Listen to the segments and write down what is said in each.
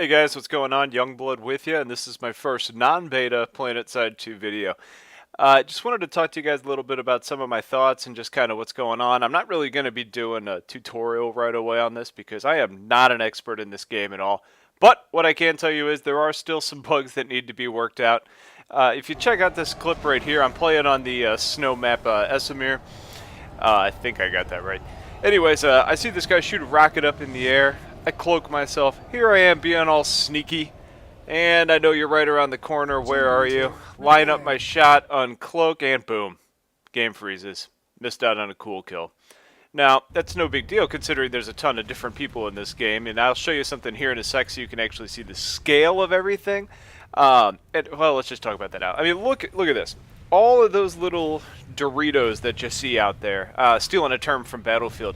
Hey guys, what's going on? Youngblood with you, and this is my first non-beta Planetside 2 video. Just wanted to talk to you guys a little bit about some of my thoughts and just kind of what's going on. I'm not really going to be doing a tutorial right away on this because I am not an expert in this game at all. But what I can tell you is there are still some bugs that need to be worked out. If you check out this clip right here, I'm playing on the snow map Esamir. I think I got that right. Anyways, I see this guy shoot a rocket up in the air. I cloak myself. Here I am being all sneaky. And I know you're right around the corner. Where are you? Line up my shot, uncloak, and boom. Game freezes. Missed out on a cool kill. Now, that's no big deal considering there's a ton of different people in this game. And I'll show you something here in a sec so you can actually see the scale of everything. Well, let's just talk about that now. I mean, look at this. All of those little Doritos that you see out there, stealing a term from Battlefield,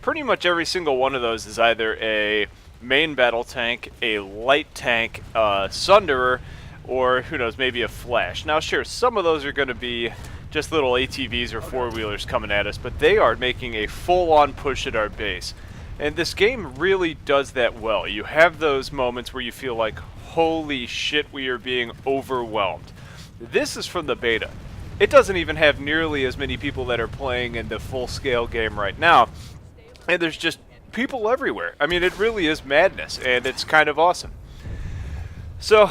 pretty much every single one of those is either a main battle tank, a light tank, a Sunderer, or who knows, maybe a Flash. Now, sure, some of those are going to be just little ATVs or four-wheelers coming at us, but they are making a full-on push at our base. And this game really does that well. You have those moments where you feel like, holy shit, we are being overwhelmed. This is from the beta. It doesn't even have nearly as many people that are playing in the full-scale game right now. And there's just people everywhere. I mean, it really is madness, and it's kind of awesome. So,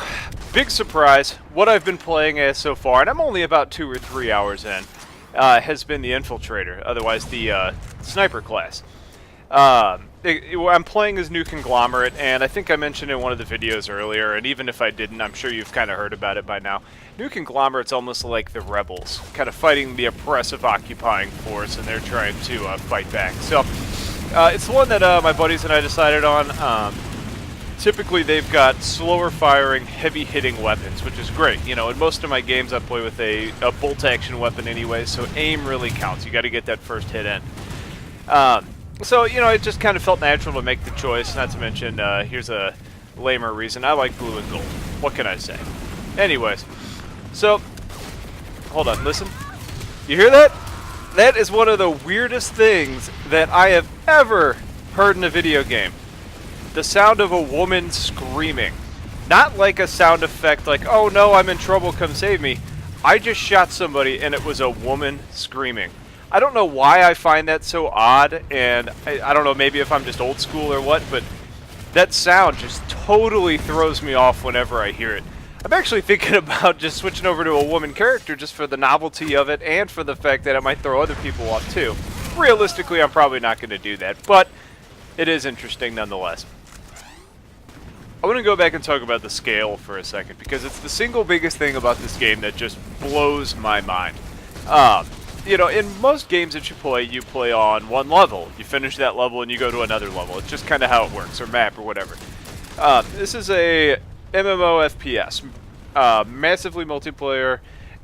big surprise, what I've been playing as so far, and I'm only about 2 or 3 hours in, has been the Infiltrator, otherwise the Sniper class. I'm playing as New Conglomerate, and I think I mentioned in one of the videos earlier, and even if I didn't, I'm sure you've kind of heard about it by now. New Conglomerate's almost like the rebels, kind of fighting the oppressive occupying force, and they're trying to fight back. So, it's the one that my buddies and I decided on. Typically, they've got slower firing, heavy hitting weapons, which is great. You know, in most of my games, I play with a bolt action weapon anyway, so aim really counts. You got to get that first hit in. So, you know, it just kind of felt natural to make the choice, not to mention, here's a lamer reason. I like blue and gold. What can I say? Anyways, so, hold on, listen. You hear that? That is one of the weirdest things that I have ever heard in a video game. The sound of a woman screaming. Not like a sound effect like, oh no, I'm in trouble, come save me. I just shot somebody and it was a woman screaming. I don't know why I find that so odd, and I don't know, maybe if I'm just old school or what, but that sound just totally throws me off whenever I hear it. I'm actually thinking about just switching over to a woman character just for the novelty of it and for the fact that it might throw other people off too. Realistically, I'm probably not going to do that, but it is interesting nonetheless. I want to go back and talk about the scale for a second because it's the single biggest thing about this game that just blows my mind. You know, in most games that you play on one level. You finish that level and you go to another level. It's just kind of how it works, or map, or whatever. This is a MMO FPS. Massively multiplayer,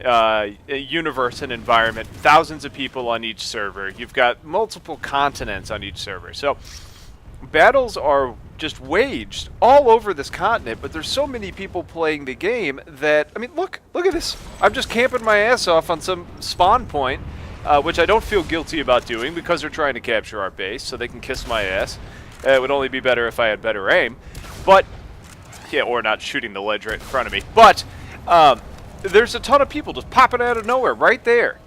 a universe and environment. Thousands of people on each server. You've got multiple continents on each server. So, battles are just waged all over this continent, but there's so many people playing the game that, I mean, look at this. I'm just camping my ass off on some spawn point, which I don't feel guilty about doing because they're trying to capture our base, so they can kiss my ass. It would only be better if I had better aim, but, yeah, or not shooting the ledge right in front of me. But, there's a ton of people just popping out of nowhere right there.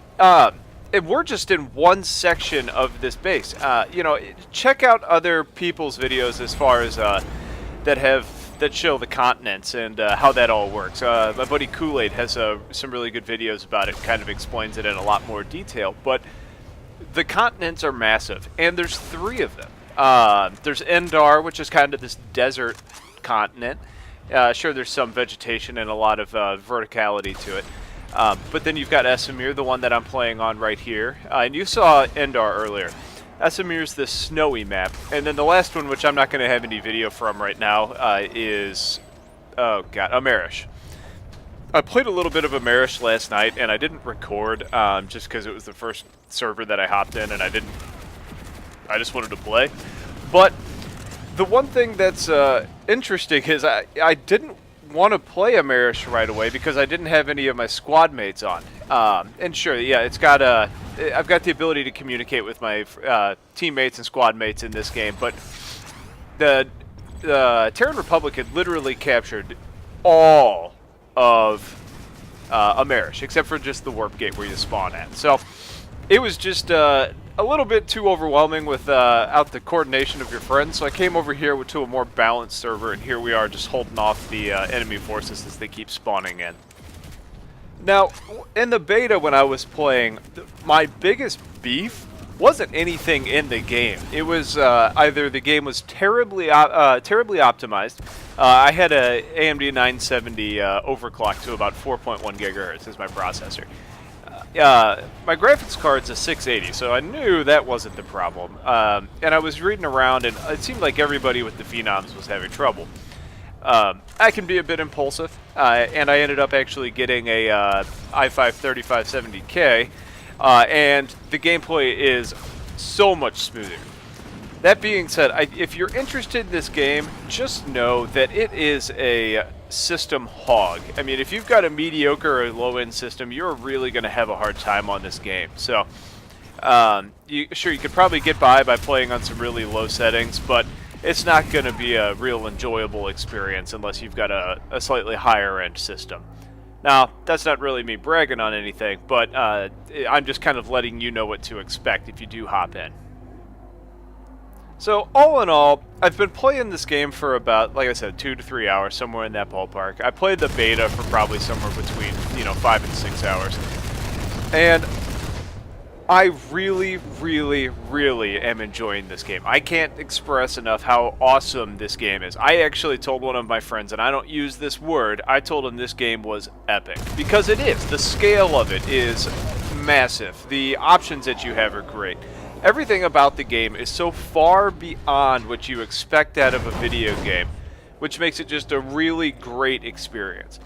And we're just in one section of this base. You know, check out other people's videos as far as that show the continents and how that all works. My buddy Koolaid has some really good videos about it. Kind of explains it in a lot more detail. But the continents are massive, and there's 3 of them. There's Endar, which is kind of this desert continent. Sure, there's some vegetation and a lot of verticality to it. But then you've got Esamir, the one that I'm playing on right here. And you saw Endar earlier. Esamir's the snowy map. And then the last one, which I'm not going to have any video from right now, is, oh god, Amerish. I played a little bit of Amerish last night, and I didn't record, just because it was the first server that I hopped in, and I just wanted to play. But the one thing that's interesting is I didn't want to play Amerish right away because I didn't have any of my squad mates on. And sure, yeah, it's got I've got the ability to communicate with my teammates and squad mates in this game, but the Terran Republic had literally captured all of Amerish, except for just the warp gate where you spawn at. So it was just a little bit too overwhelming without the coordination of your friends. So I came over here to a more balanced server, and here we are just holding off the enemy forces as they keep spawning in. Now, in the beta when I was playing, my biggest beef wasn't anything in the game. It was either the game was terribly optimized. I had a AMD 970 overclocked to about 4.1 gigahertz as my processor. My graphics card's a 680, so I knew that wasn't the problem. And I was reading around, and it seemed like everybody with the Phenoms was having trouble. I can be a bit impulsive, and I ended up actually getting a i5 3570K, and the gameplay is so much smoother. That being said, if you're interested in this game, just know that it is a system hog. I mean, if you've got a mediocre or low-end system, you're really going to have a hard time on this game. So, you could probably get by playing on some really low settings, but it's not going to be a real enjoyable experience unless you've got a slightly higher-end system. Now, that's not really me bragging on anything, but I'm just kind of letting you know what to expect if you do hop in. So, all in all, I've been playing this game for about, like I said, 2 to 3 hours, somewhere in that ballpark. I played the beta for probably somewhere between, 5 and 6 hours. And I really, really, really am enjoying this game. I can't express enough how awesome this game is. I actually told one of my friends, and I don't use this word, I told him this game was epic. Because it is. The scale of it is massive. The options that you have are great. Everything about the game is so far beyond what you expect out of a video game, which makes it just a really great experience.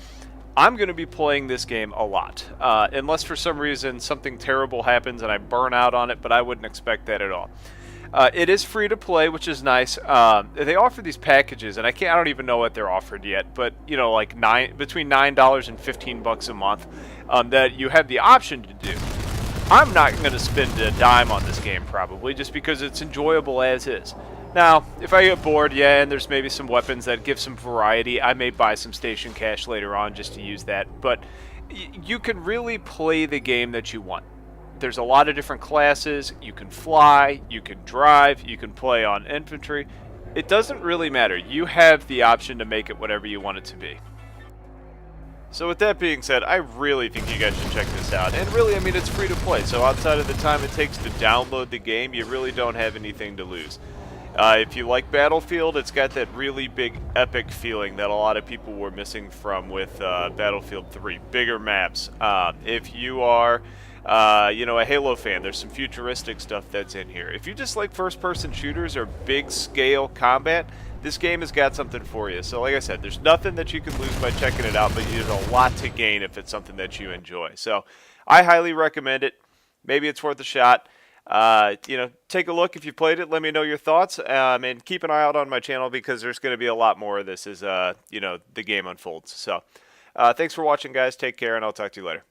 I'm going to be playing this game a lot, unless for some reason something terrible happens and I burn out on it, but I wouldn't expect that at all. It is free to play, which is nice. They offer these packages, and I don't even know what they're offered yet, but like between $9 and $15 a month, that you have the option to do. I'm not going to spend a dime on this game probably, just because it's enjoyable as is. Now, if I get bored, and there's maybe some weapons that give some variety, I may buy some station cash later on just to use that, but you can really play the game that you want. There's a lot of different classes. You can fly, you can drive, you can play on infantry. It doesn't really matter. You have the option to make it whatever you want it to be. So with that being said, I really think you guys should check this out. And really, I mean, it's free to play, so outside of the time it takes to download the game, you really don't have anything to lose. If you like Battlefield, it's got that really big, epic feeling that a lot of people were missing from with Battlefield 3. Bigger maps. If you are, a Halo fan, there's some futuristic stuff that's in here. If you just like first-person shooters or big-scale combat, this game has got something for you. So like I said, there's nothing that you can lose by checking it out, but there's a lot to gain if it's something that you enjoy. So I highly recommend it. Maybe it's worth a shot. Take a look if you played it. Let me know your thoughts, and keep an eye out on my channel because there's going to be a lot more of this as the game unfolds. So thanks for watching, guys. Take care, and I'll talk to you later.